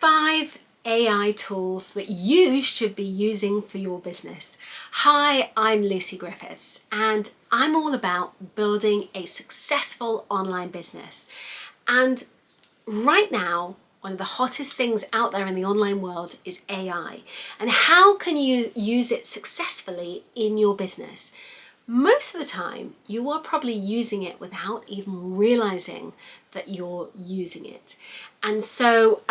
5 AI tools that you should be using for your business. Hi, I'm Lucy Griffiths, and I'm all about building a successful online business. And right now, one of the hottest things out there in the online world is AI. And how can you use it successfully in your business? Most of the time, you are probably using it without even realizing that you're using it. And so,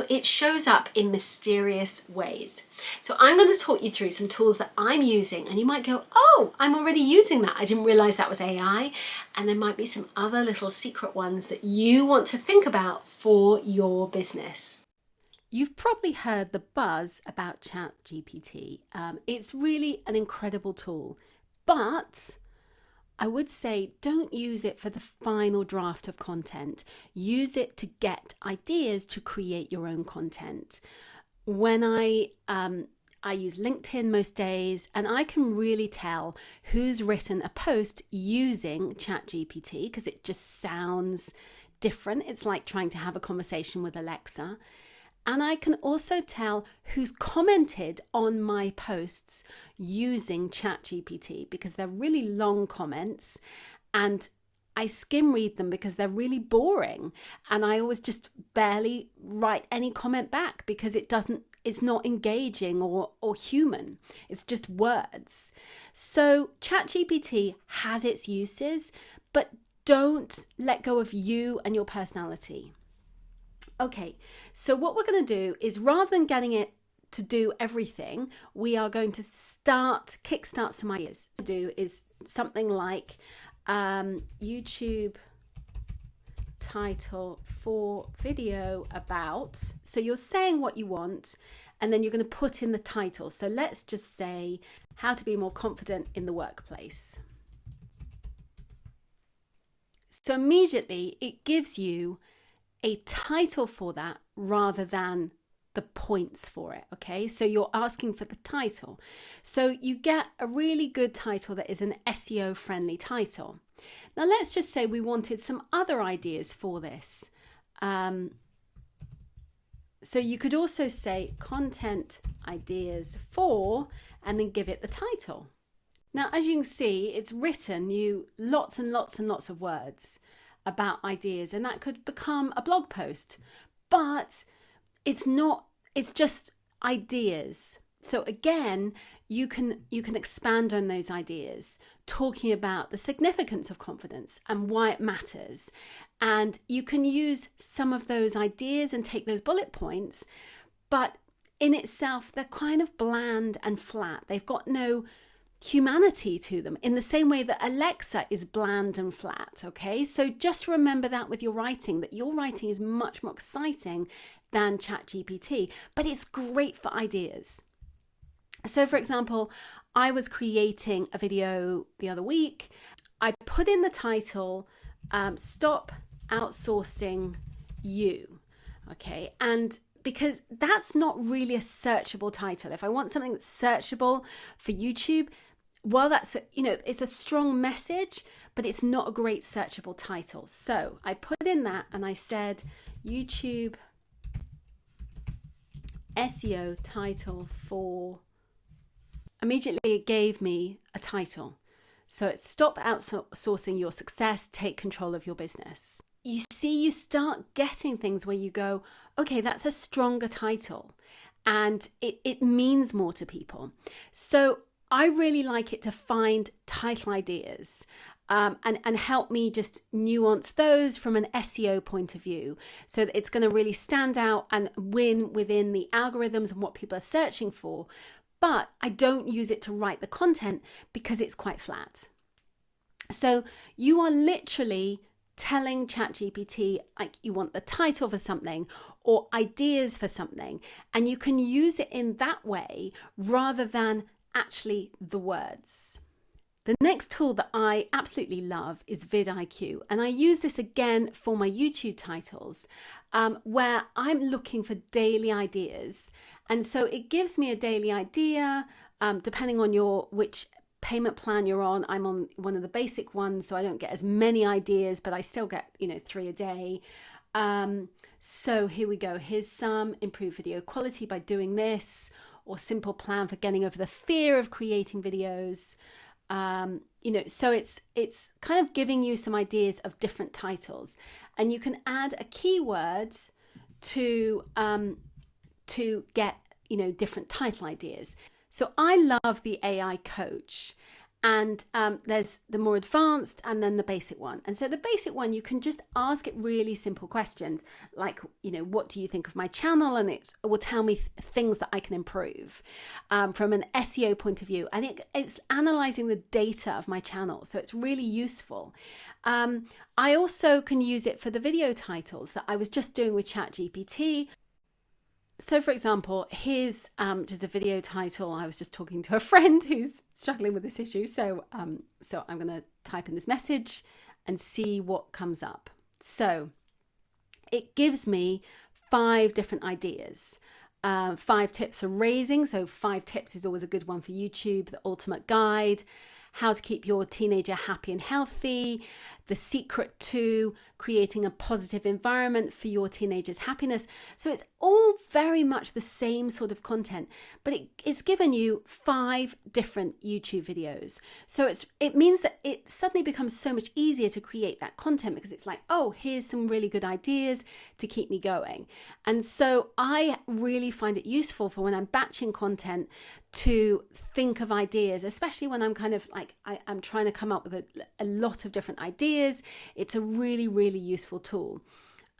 it shows up in mysterious ways. So I'm going to talk you through some tools that I'm using, and you might go, oh, I'm already using that. I didn't realize that was AI. And there might be some other little secret ones that you want to think about for your business. You've probably heard the buzz about ChatGPT. It's really an incredible tool. But I would say don't use it for the final draft of content. Use it to get ideas to create your own content. When I use LinkedIn most days, and I can really tell who's written a post using ChatGPT because it just sounds different. It's like trying to have a conversation with Alexa. And I can also tell who's commented on my posts using ChatGPT because they're really long comments and I skim read them because they're really boring. And I always just barely write any comment back because it's not engaging or human. It's just words. So ChatGPT has its uses, but don't let go of you and your personality. Okay, so what we're going to do is rather than getting it to do everything, we are going to kickstart some ideas. To do is something like YouTube title for video about. So you're saying what you want, and then you're going to put in the title. So let's just say how to be more confident in the workplace. So immediately it gives you a title for that rather than the points for it. Okay, so you're asking for the title. So you get a really good title that is an SEO friendly title. Now let's just say we wanted some other ideas for this. So you could also say content ideas for, and then give it the title. Now, as you can see, it's written you lots and lots and lots of words about ideas, and that could become a blog post, but it's not, it's just ideas. So again, you can expand on those ideas, talking about the significance of confidence and why it matters. And you can use some of those ideas and take those bullet points, but in itself, they're kind of bland and flat. They've got no humanity to them in the same way that Alexa is bland and flat. Okay, so just remember that with your writing, that your writing is much more exciting than ChatGPT, but it's great for ideas. So for example, I was creating a video the other week. I put in the title, Stop Outsourcing You. Okay, and because that's not really a searchable title. If I want something that's searchable for YouTube, well, that's, it's a strong message, but it's not a great searchable title. So I put in that and I said, YouTube SEO title for, immediately it gave me a title. So it's Stop Outsourcing Your Success, Take Control of Your Business. You see, you start getting things where you go, okay, that's a stronger title and it means more to people. So I really like it to find title ideas and help me just nuance those from an SEO point of view so that it's going to really stand out and win within the algorithms and what people are searching for. But I don't use it to write the content because it's quite flat. So you are literally telling ChatGPT like you want the title for something or ideas for something, and you can use it in that way rather than actually the words. The next tool that I absolutely love is VidIQ, and I use this again for my YouTube titles where I'm looking for daily ideas, and so it gives me a daily idea depending on which payment plan you're on. I'm on one of the basic ones, so I don't get as many ideas, but I still get 3 a day. So here we go. Here's some improved video quality by doing this, or simple plan for getting over the fear of creating videos. So it's kind of giving you some ideas of different titles, and you can add a keyword to get different title ideas. So I love the AI coach, and there's the more advanced and then the basic one. And so the basic one, you can just ask it really simple questions like, what do you think of my channel? And it will tell me things that I can improve from an SEO point of view. And it's analyzing the data of my channel. So it's really useful. I also can use it for the video titles that I was just doing with ChatGPT. So for example, here's just a video title. I was just talking to a friend who's struggling with this issue. So I'm going to type in this message and see what comes up. So it gives me 5 different ideas. 5 tips for raising. So 5 tips is always a good one for YouTube. The ultimate guide. How to keep your teenager happy and healthy. The secret to creating a positive environment for your teenager's happiness. So it's all very much the same sort of content, but it's given you 5 different YouTube videos. So it means that it suddenly becomes so much easier to create that content, because it's like, oh, here's some really good ideas to keep me going. And so I really find it useful for when I'm batching content to think of ideas, especially when I'm kind of like, I'm trying to come up with a lot of different ideas. It's a really, really useful tool.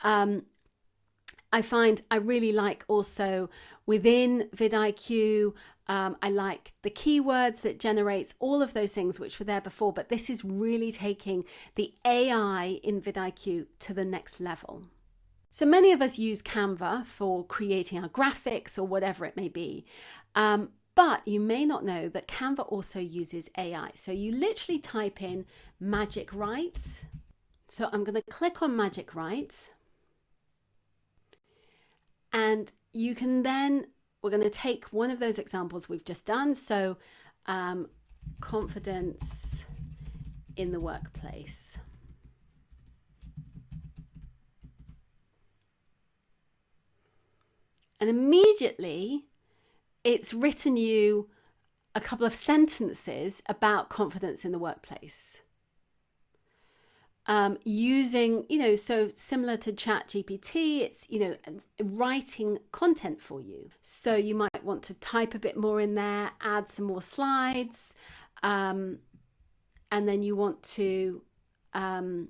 I find I really like also within VidIQ, I like the keywords that generates, all of those things which were there before, but this is really taking the AI in VidIQ to the next level. So many of us use Canva for creating our graphics or whatever it may be. But you may not know that Canva also uses AI. So you literally type in Magic Write. So I'm going to click on Magic Write. And you can then, we're going to take one of those examples we've just done. So confidence in the workplace. And immediately, it's written you a couple of sentences about confidence in the workplace. Using, so similar to ChatGPT, it's, writing content for you. So you might want to type a bit more in there, add some more slides, and then you want to, then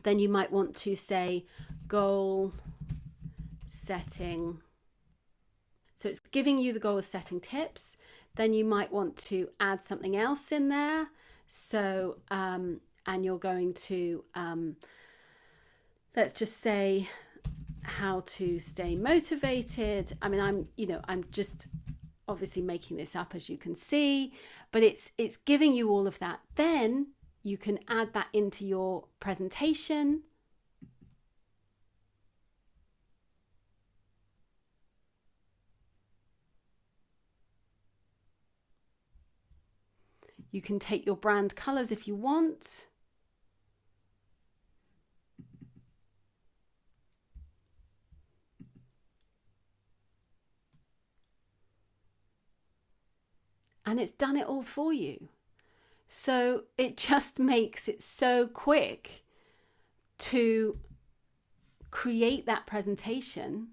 you might want to say goal setting. So it's giving you the goal setting tips. Then you might want to add something else in there. So, and you're going to, let's just say how to stay motivated. I mean, I'm just obviously making this up, as you can see, but it's giving you all of that. Then you can add that into your presentation. You can take your brand colors if you want. And it's done it all for you. So it just makes it so quick to create that presentation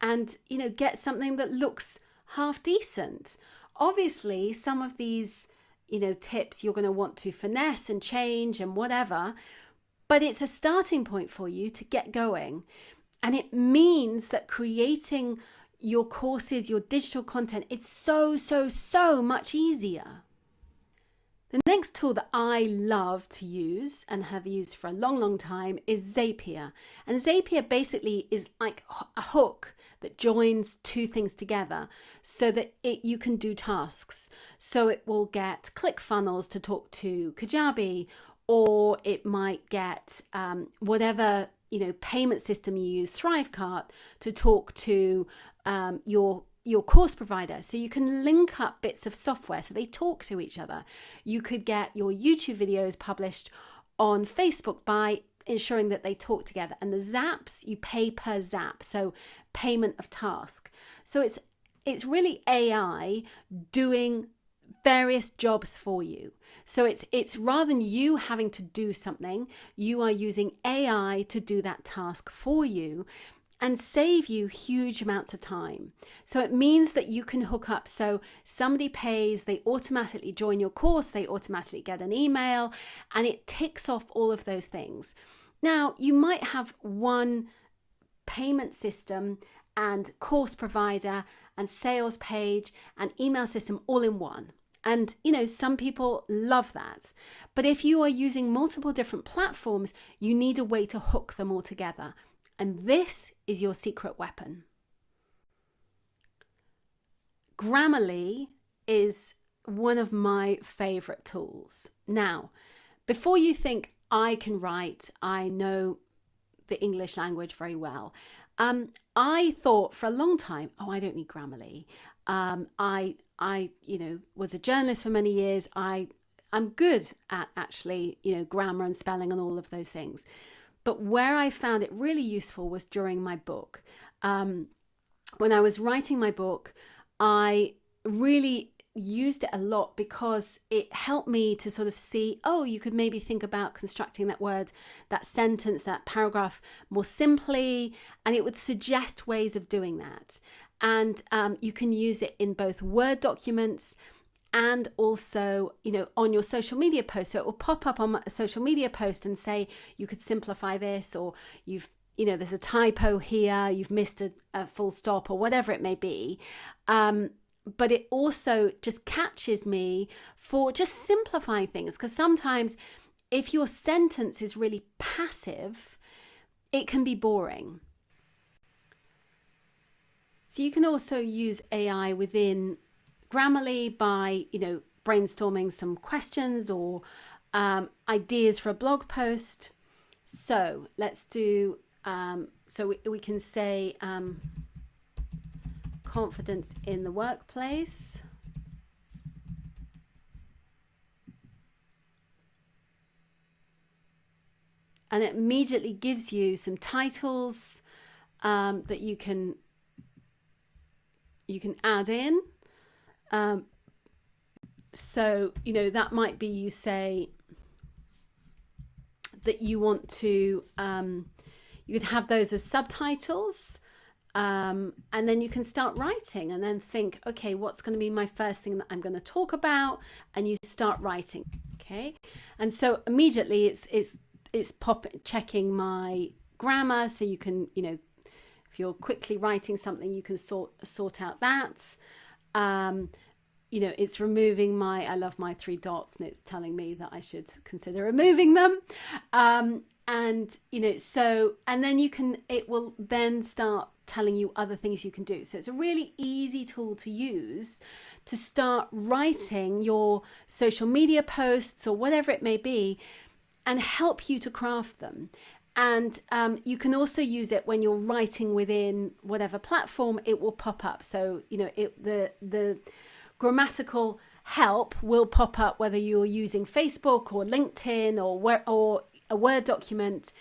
and, get something that looks half decent. Obviously, some of these, tips you're going to want to finesse and change and whatever, but it's a starting point for you to get going. And it means that creating your courses, your digital content, it's so much easier. The next tool that I love to use and have used for a long time is Zapier. And Zapier basically is like a hook that joins 2 things together so that you can do tasks. So it will get ClickFunnels to talk to Kajabi, or it might get whatever payment system you use, Thrivecart, to talk to your course provider. So you can link up bits of software so they talk to each other. You could get your YouTube videos published on Facebook by ensuring that they talk together. And the zaps, you pay per zap, so payment of task. So it's really AI doing various jobs for you. So it's rather than you having to do something, you are using AI to do that task for you and save you huge amounts of time. So it means that you can hook up. So somebody pays, they automatically join your course, they automatically get an email, and it ticks off all of those things. Now, you might have one payment system and course provider and sales page and email system all in one. And, some people love that. But if you are using multiple different platforms, you need a way to hook them all together. And this is your secret weapon. Grammarly is one of my favorite tools. Now, before you think I can write, I know the English language very well. I thought for a long time, I don't need Grammarly. I was a journalist for many years. I'm good at actually, grammar and spelling and all of those things. But where I found it really useful was during my book. When I was writing my book, I really used it a lot because it helped me to sort of see, you could maybe think about constructing that word, that sentence, that paragraph more simply, and it would suggest ways of doing that. And you can use it in both Word documents and also, on your social media post. So it will pop up on a social media post and say, you could simplify this, or there's a typo here, you've missed a full stop, or whatever it may be. But it also just catches me for just simplifying things, because sometimes if your sentence is really passive, it can be boring. So you can also use AI within Grammarly by, brainstorming some questions or ideas for a blog post. So let's do, we can say confidence in the workplace. And it immediately gives you some titles that you can add in. That might be, you say that you want to, you could have those as subtitles, and then you can start writing and then think, okay, what's going to be my first thing that I'm going to talk about? And you start writing. Okay. And so immediately it's checking my grammar. So you can, if you're quickly writing something, you can sort out that. It's removing I love my 3 dots, and it's telling me that I should consider removing them. And then it will then start telling you other things you can do. So it's a really easy tool to use to start writing your social media posts or whatever it may be, and help you to craft them. And you can also use it when you're writing within whatever platform, it will pop up. So, the grammatical help will pop up whether you're using Facebook or LinkedIn or a Word document.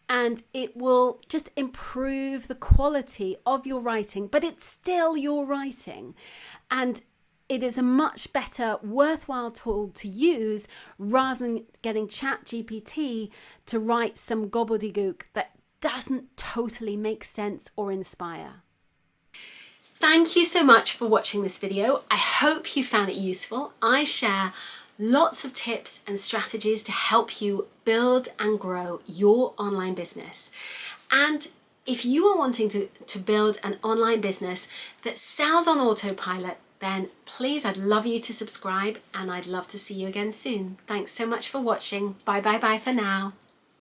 And it will just improve the quality of your writing, but it's still your writing. And it is a much better, worthwhile tool to use rather than getting ChatGPT to write some gobbledygook that doesn't totally make sense or inspire. Thank you so much for watching this video. I hope you found it useful. I share lots of tips and strategies to help you build and grow your online business. And if you are wanting to build an online business that sells on autopilot, then please, I'd love you to subscribe, and I'd love to see you again soon. Thanks so much for watching. Bye for now.